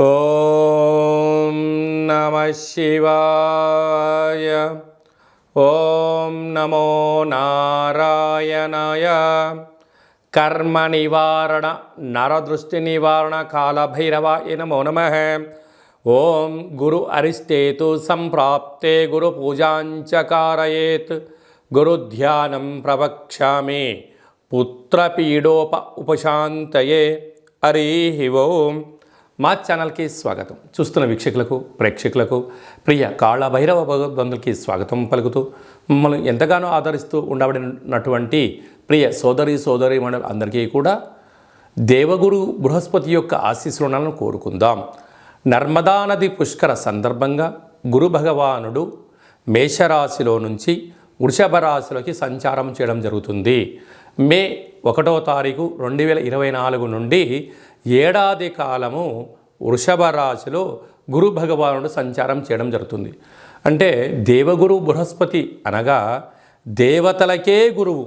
ఓం నమః శివాయ. ఓం నమో నారాయణాయ. కర్మ నివారణ నరదృష్టి నివారణ కాలభైరవాయ నమో నమః. ఓం గురు అరిష్టేతు సంప్రాప్తే గురు పూజాంచ కారయేత్. గురుధ్యానం ప్రవక్ష్యామి పుత్రపీడోప ఉపశాంతయే. హరి ఓం. మా ఛానల్కి స్వాగతం. చూస్తున్న వీక్షకులకు ప్రేక్షకులకు ప్రియ కాళభైరవ భగవద్బంధులకి స్వాగతం పలుకుతూ మమ్మల్ని ఎంతగానో ఆదరిస్తూ ఉండబడినటువంటి ప్రియ సోదరి మండలి అందరికీ కూడా దేవగురు బృహస్పతి యొక్క ఆశీస్సులను కోరుకుందాం. నర్మదా నది పుష్కర సందర్భంగా గురు భగవానుడు మేషరాశిలో నుంచి వృషభ రాశిలోకి సంచారం చేయడం జరుగుతుంది. మే 1వ తారీఖు 2024 నుండి ఏడాది కాలము వృషభ రాశిలో గురు భగవానుడు సంచారం చేయడం జరుగుతుంది. అంటే దేవగురు బృహస్పతి అనగా దేవతలకే గురువు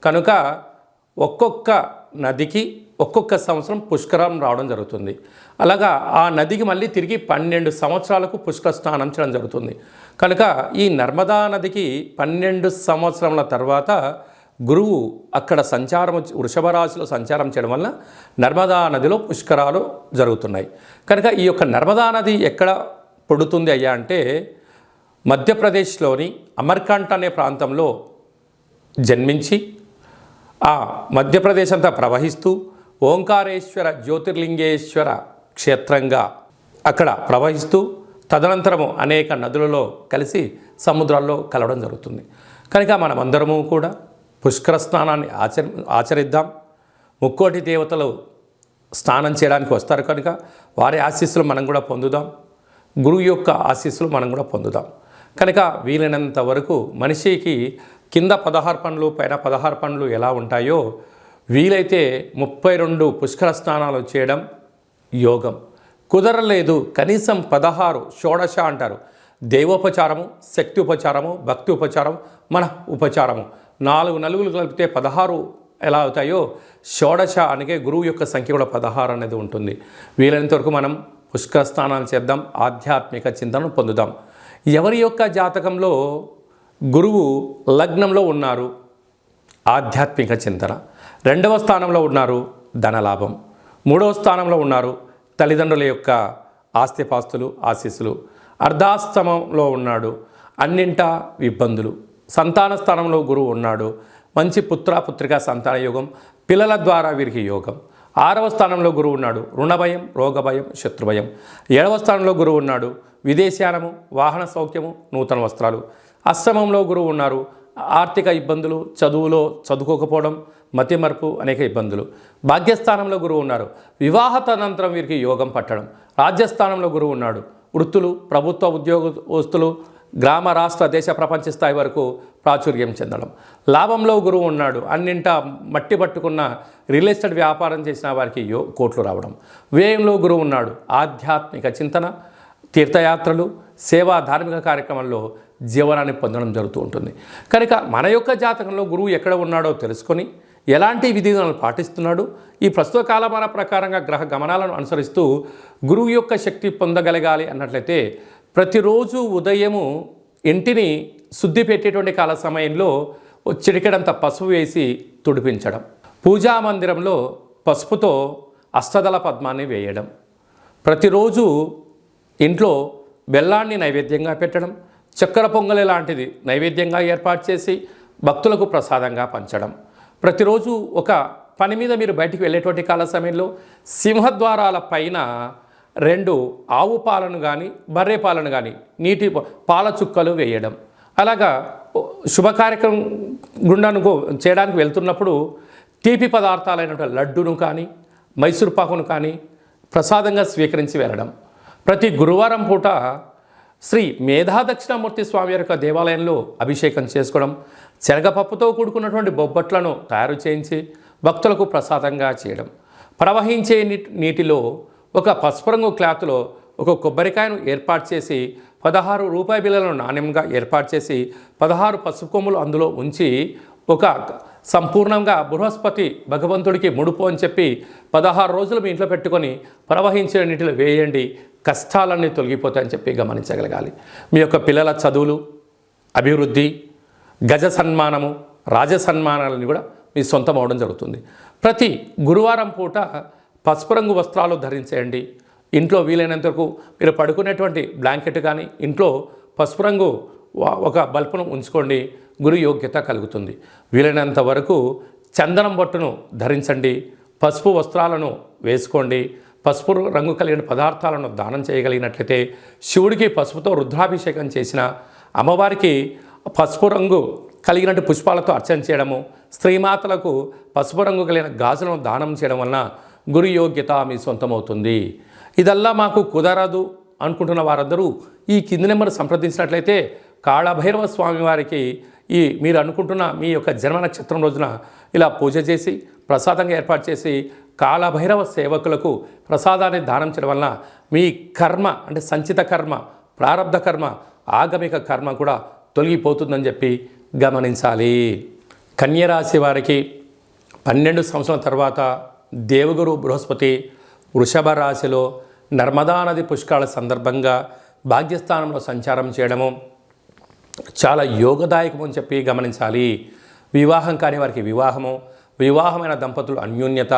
కనుక ఒక్కొక్క నదికి ఒక్కొక్క సంవత్సరం పుష్కరం రావడం జరుగుతుంది. అలాగా ఆ నదికి మళ్ళీ తిరిగి 12 సంవత్సరాలకు పుష్కర స్నానం చేయడం జరుగుతుంది. కనుక ఈ నర్మదా నదికి 12 సంవత్సరముల తర్వాత గురువు అక్కడ వృషభ రాశిలో సంచారం చేయడం వల్ల నర్మదా నదిలో పుష్కరాలు జరుగుతున్నాయి. కనుక ఈ యొక్క నర్మదా నది ఎక్కడ పుడుతుంది అయ్యా అంటే మధ్యప్రదేశ్లోని అమర్కంట్ అనే ప్రాంతంలో జన్మించి ఆ మధ్యప్రదేశ్ అంతా ప్రవహిస్తూ ఓంకారేశ్వర జ్యోతిర్లింగేశ్వర క్షేత్రంగా అక్కడ ప్రవహిస్తూ తదనంతరము అనేక నదులలో కలిసి సముద్రాల్లో కలవడం జరుగుతుంది. కనుక మనమందరము కూడా పుష్కర స్నానాన్ని ఆచరిద్దాం. ముక్కోటి దేవతలు స్నానం చేయడానికి వస్తారు కనుక వారి ఆశీస్సులు మనం కూడా పొందుదాం. గురువు యొక్క ఆశీస్సులు మనం కూడా పొందుదాం. కనుక వీలైనంత వరకు మనిషికి కింద 16 పనులు పైన 16 పనులు ఎలా ఉంటాయో వీలైతే 32 పుష్కర స్నానాలు చేయడం యోగం. కుదరలేదు కనీసం 16 షోడశ అంటారు. దేవోపచారము, శక్తి ఉపచారము, భక్తి ఉపచారం, మన ఉపచారము 4 నలుగులు కలిపితే 16 ఎలా అవుతాయో షోడశ అనగా గురువు యొక్క సంఖ్య కూడా 16 అనేది ఉంటుంది. వీలైనంత వరకు మనం పుష్కర స్నానాలు చేద్దాం, ఆధ్యాత్మిక చింతనను పొందుదాం. ఎవరి యొక్క జాతకంలో గురువు లగ్నంలో ఉన్నారు ఆధ్యాత్మిక చింతన, 2వ స్థానంలో ఉన్నారు ధనలాభం, 3వ స్థానంలో ఉన్నారు తల్లిదండ్రుల యొక్క ఆస్తిపాస్తులు ఆశీస్సులు, అర్ధాష్టమంలో ఉన్నాడు అన్నింటా ఇబ్బందులు, సంతాన స్థానంలో గురువు ఉన్నాడు మంచి పుత్రికా సంతాన యోగం, పిల్లల ద్వారా వీరికి యోగం. 6వ స్థానంలో గురువు ఉన్నాడు రుణభయం, రోగభయం, శత్రుభయం. 7వ స్థానంలో గురువు ఉన్నాడు విదేశానము, వాహన సౌఖ్యము, నూతన వస్త్రాలు. అష్టమంలో గురువు ఉన్నారు ఆర్థిక ఇబ్బందులు, చదువులో చదువుకోకపోవడం, మతిమరుపు, అనేక ఇబ్బందులు. భాగ్యస్థానంలో గురువు ఉన్నారు వివాహ తదనంతరం వీరికి యోగం పట్టడం. రాజ్యస్థానంలో గురువు ఉన్నాడు వృత్తులు, ప్రభుత్వ ఉద్యోగస్తులు, గ్రామ రాష్ట్ర దేశ ప్రపంచ స్థాయి వరకు ప్రాచుర్యం చెందడం. లాభంలో గురువు ఉన్నాడు అన్నింటా మట్టి పట్టుకున్న రియల్ ఎస్టేట్ వ్యాపారం చేసిన వారికి కోట్లు రావడం. వ్యయంలో గురువు ఉన్నాడు ఆధ్యాత్మిక చింతన, తీర్థయాత్రలు, సేవా ధార్మిక కార్యక్రమాల్లో జీవనాన్ని పొందడం జరుగుతూ ఉంటుంది. కనుక మన యొక్క జాతకంలో గురువు ఎక్కడ ఉన్నాడో తెలుసుకొని ఎలాంటి విధిలను పాటిస్తున్నాడు, ఈ ప్రస్తుత కాలమాన ప్రకారంగా గ్రహ గమనాలను అనుసరిస్తూ గురువు యొక్క శక్తి పొందగలగాలి అన్నట్లయితే ప్రతిరోజు ఉదయము ఇంటిని శుద్ధి పెట్టేటువంటి కాల సమయంలో చిటికెడంత పసుపు వేసి తుడిపించడం, పూజా మందిరంలో పసుపుతో అష్టదళ పద్మాన్ని వేయడం, ప్రతిరోజు ఇంట్లో బెల్లాన్ని నైవేద్యంగా పెట్టడం, చక్కెర పొంగలి లాంటిది నైవేద్యంగా ఏర్పాటు చేసి భక్తులకు ప్రసాదంగా పంచడం. ప్రతిరోజు ఒక పని మీద మీరు బయటికి వెళ్ళేటువంటి కాల సమయంలో సింహద్వారాల పైన 2 ఆవు పాలను కానీ బర్రె పాలను కానీ నీటి పాల చుక్కలు వేయడం. అలాగా శుభ కార్యక్రమం గుండాను చేయడానికి వెళ్తున్నప్పుడు తీపి పదార్థాలైనటువంటి లడ్డును కానీ మైసూర్ పాకును కానీ ప్రసాదంగా స్వీకరించి వెళ్ళడం. ప్రతి గురువారం పూట శ్రీ మేధాదక్షిణామూర్తి స్వామి యొక్క దేవాలయంలో అభిషేకం చేసుకోవడం, శనగపప్పుతో కూడుకున్నటువంటి బొబ్బట్లను తయారు చేయించి భక్తులకు ప్రసాదంగా చేయడం. ప్రవహించే నీటిలో ఒక పసుపు రంగు క్లాత్లో ఒక కొబ్బరికాయను ఏర్పాటు చేసి 16 రూపాయి బిళ్ళలను నాణ్యంగా ఏర్పాటు చేసి 16 పసుపు కొమ్ములు అందులో ఉంచి ఒక సంపూర్ణంగా బృహస్పతి భగవంతుడికి ముడుపు అని చెప్పి 16 రోజులు మీ ఇంట్లో పెట్టుకొని ప్రవహించిన నీటిలో వేయండి, కష్టాలన్నీ తొలగిపోతాయని చెప్పి గమనించగలగాలి. మీ యొక్క పిల్లల చదువులు, అభివృద్ధి, గజ సన్మానము, రాజ సన్మానాలని కూడా మీ సొంతం అవడం జరుగుతుంది. ప్రతి గురువారం పూట పసుపు రంగు వస్త్రాలు ధరించేయండి. ఇంట్లో వీలైనంత వరకు మీరు పడుకునేటువంటి బ్లాంకెట్ కానీ ఇంట్లో పసుపు రంగు ఒక బల్బును ఉంచుకోండి, గురు యోగ్యత కలుగుతుంది. వీలైనంత వరకు చందనం బొట్టును ధరించండి, పసుపు వస్త్రాలను వేసుకోండి. పసుపు రంగు కలిగిన పదార్థాలను దానం చేయగలిగినట్లయితే, శివుడికి పసుపుతో రుద్రాభిషేకం చేసిన, అమ్మవారికి పసుపు రంగు కలిగినట్టు పుష్పాలతో అర్చన చేయడము, స్త్రీమాతలకు పసుపు రంగు కలిగిన గాజులను దానం చేయడం వలన గురు యోగ్యత మీ సొంతమవుతుంది. ఇదల్లా మాకు కుదరదు అనుకుంటున్న వారందరూ ఈ కింది నెంబర్ సంప్రదించినట్లయితే కాళభైరవ స్వామి వారికి మీరు అనుకుంటున్న మీ యొక్క జన్మ నక్షత్రం రోజున ఇలా పూజ చేసి ప్రసాదంగా ఏర్పాటు చేసి కాళభైరవ సేవకులకు ప్రసాదాన్ని దానం చేయడం వలన మీ కర్మ అంటే సంచిత కర్మ, ప్రారబ్ధ కర్మ, ఆగమిక కర్మ కూడా తొలగిపోతుందని చెప్పి గమనించాలి. కన్యరాశి వారికి 12 సంవత్సరాల తర్వాత దేవగురు బృహస్పతి వృషభ రాశిలో నర్మదా నది పుష్కరాల సందర్భంగా భాగ్యస్థానంలో సంచారం చేయడము చాలా యోగదాయకము అని చెప్పి గమనించాలి. వివాహం కాని వారికి వివాహము, వివాహమైన దంపతులు అన్యోన్యత,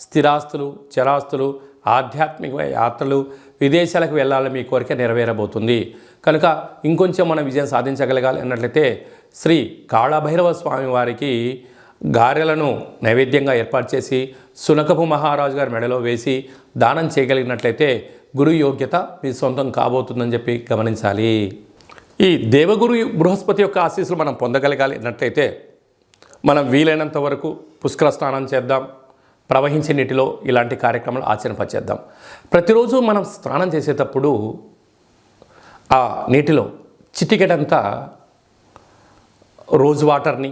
స్థిరాస్తులు, చరాస్తులు, ఆధ్యాత్మిక యాత్రలు, విదేశాలకు వెళ్ళాలని మీ కోరిక నెరవేరబోతుంది. కనుక ఇంకొంచెం మనం విజయం సాధించగలగాలి అన్నట్లయితే శ్రీ కాళభైరవ స్వామి వారికి గారెలను నైవేద్యంగా ఏర్పాటు చేసి సునకపు మహారాజు గారి మెడలో వేసి దానం చేయగలిగినట్లయితే గురు యోగ్యత మీ సొంతం కాబోతుందని చెప్పి గమనించాలి. ఈ దేవగురు బృహస్పతి యొక్క ఆశీస్సులు మనం పొందగలగాలి అన్నట్లయితే మనం వీలైనంత వరకు పుష్కర స్నానం చేద్దాం, ప్రవహించే నీటిలో ఇలాంటి కార్యక్రమాలు ఆచరింపచేద్దాం. ప్రతిరోజు మనం స్నానం చేసేటప్పుడు ఆ నీటిలో చిటికెడంతా రోజ్ వాటర్ని,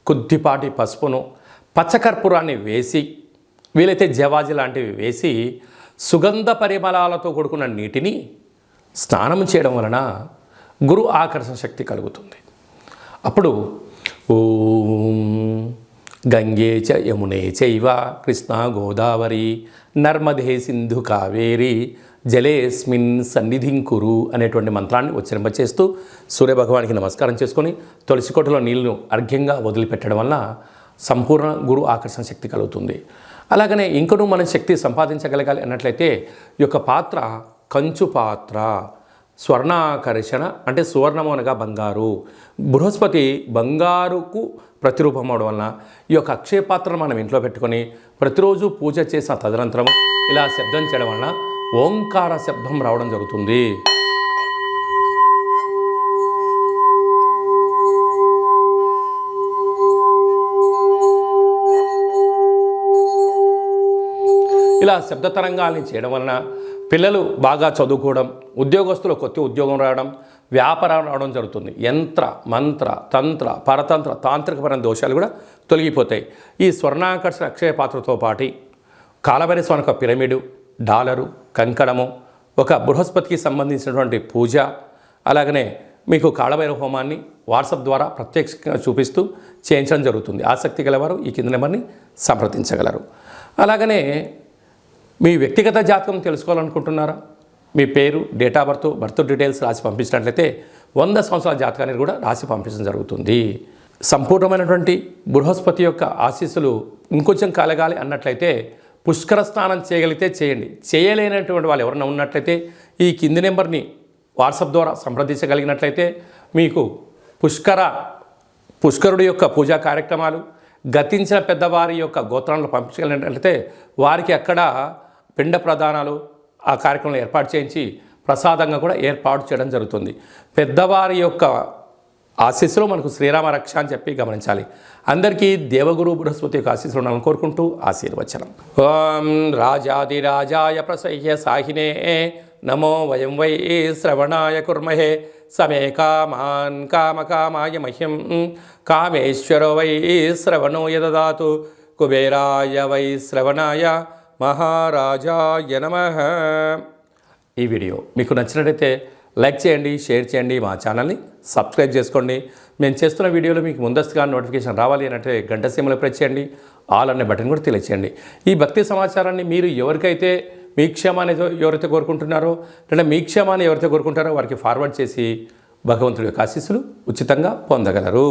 కొద్దిపాటి పసుపును, పచ్చకర్పూరాన్ని వేసి, వీలైతే జవాజి లాంటివి వేసి సుగంధ పరిమళాలతో కూడుకున్న నీటిని స్నానం చేయడం వలన గురు ఆకర్షణ శక్తి కలుగుతుంది. అప్పుడు ఓం గంగే చ యమునే చైవ కృష్ణ గోదావరి నర్మదే సింధు కావేరి జలేస్మిన్ సన్నిధిం కురు అనేటువంటి మంత్రాన్ని ఉచ్చరింపచేస్తూ సూర్యభగవానికి నమస్కారం చేసుకొని తులసికోటలో నీళ్లను అర్ఘ్యంగా వదిలిపెట్టడం వల్ల సంపూర్ణ గురు ఆకర్షణ శక్తి కలుగుతుంది. అలాగనే ఇంకనూ మనం శక్తి సంపాదించగలగాలి అన్నట్లయితే ఈ యొక్క పాత్ర కంచు పాత్ర, స్వర్ణాకర్షణ అంటే సువర్ణము అనగా బంగారు, బృహస్పతి బంగారుకు ప్రతిరూపం అవడం వలన ఈ యొక్క అక్షయ పాత్రను మనం ఇంట్లో పెట్టుకొని ప్రతిరోజు పూజ చేసిన తదనంతరం ఇలా శబ్దం చేయడం వలన ఓంకార శబ్దం రావడం జరుగుతుంది. ఇలా శబ్ద తరంగాల్ని చేయడం వలన పిల్లలు బాగా చదువుకోవడం, ఉద్యోగస్తులు కొత్త ఉద్యోగం రావడం, వ్యాపారం రావడం జరుగుతుంది. యంత్ర, మంత్ర, తంత్ర, పరతంత్ర, తాంత్రికపరమైన దోషాలు కూడా తొలగిపోతాయి. ఈ స్వర్ణాకర్షణ అక్షయ పాత్రతో పాటు కాళభైరవ స్వామి యొక్క పిరమిడు, డాలరు, కంకణము, ఒక బృహస్పతికి సంబంధించినటువంటి పూజ, అలాగనే మీకు కాళభైరవ హోమాన్ని వాట్సాప్ ద్వారా ప్రత్యక్షంగా చూపిస్తూ చేయించడం జరుగుతుంది. ఆసక్తి గలవారు ఈ కింద నెంబర్ని సంప్రదించగలరు. అలాగనే మీ వ్యక్తిగత జాతకం తెలుసుకోవాలనుకుంటున్నారా? మీ పేరు, డేట్ ఆఫ్ బర్త్ డీటెయిల్స్ రాసి పంపించినట్లయితే 100 సంవత్సరాల జాతకాన్ని కూడా రాసి పంపించడం జరుగుతుంది. సంపూర్ణమైనటువంటి బృహస్పతి యొక్క ఆశీస్సులు ఇంకొంచెం కలగాలి అన్నట్లయితే పుష్కర స్నానం చేయగలిగితే చేయండి. చేయలేనటువంటి వాళ్ళు ఎవరైనా ఉన్నట్లయితే ఈ కింది నెంబర్ని వాట్సాప్ ద్వారా సంప్రదించగలిగినట్లయితే మీకు పుష్కరుడి యొక్క పూజా కార్యక్రమాలు, గతించిన పెద్దవారి యొక్క గోత్రాలను పంపించగలిగినట్లయితే వారికి అక్కడ పిండ ప్రదానాలు ఆ కార్యక్రమంలో ఏర్పాటు చేయించి ప్రసాదంగా కూడా ఏర్పాటు చేయడం జరుగుతుంది. పెద్దవారి యొక్క ఆశీస్సులు మనకు శ్రీరామ రక్ష అని చెప్పి గమనించాలి. అందరికీ దేవగురు బృహస్పతి యొక్క ఆశీస్సులు ఉండాలని కోరుకుంటూ ఆశీర్వచనం. ఓం రాజాదిరాజాయ ప్రసహ్య సాహినే నమో వయం వై శ్రవణాయ కుర్మహే సమే కామాన్ కామకామాయ మహ్యం కామేశ్వరో వై శ్రవణో యదదాతు కుబేరాయ వై శ్రవణాయ మహారాజాయ నమః. ఈ వీడియో మీకు నచ్చినట్లయితే లైక్ చేయండి, షేర్ చేయండి, మా ఛానల్ని సబ్స్క్రైబ్ చేసుకోండి. మేము చేస్తున్న వీడియోలో మీకు ముందస్తుగా నోటిఫికేషన్ రావాలి అంటే గంట సీమలో ప్రెస్ చేయండి, ఆల్ అనే బటన్ కూడా తెలియచేయండి. ఈ భక్తి సమాచారాన్ని మీరు ఎవరికైతే మీ క్షేమాన్ని ఎవరైతే కోరుకుంటున్నారో లేదా మీ క్షేమాన్ని ఎవరైతే కోరుకుంటారో వారికి ఫార్వర్డ్ చేసి భగవంతుడి యొక్క ఆశీస్సులు ఉచితంగా పొందగలరు.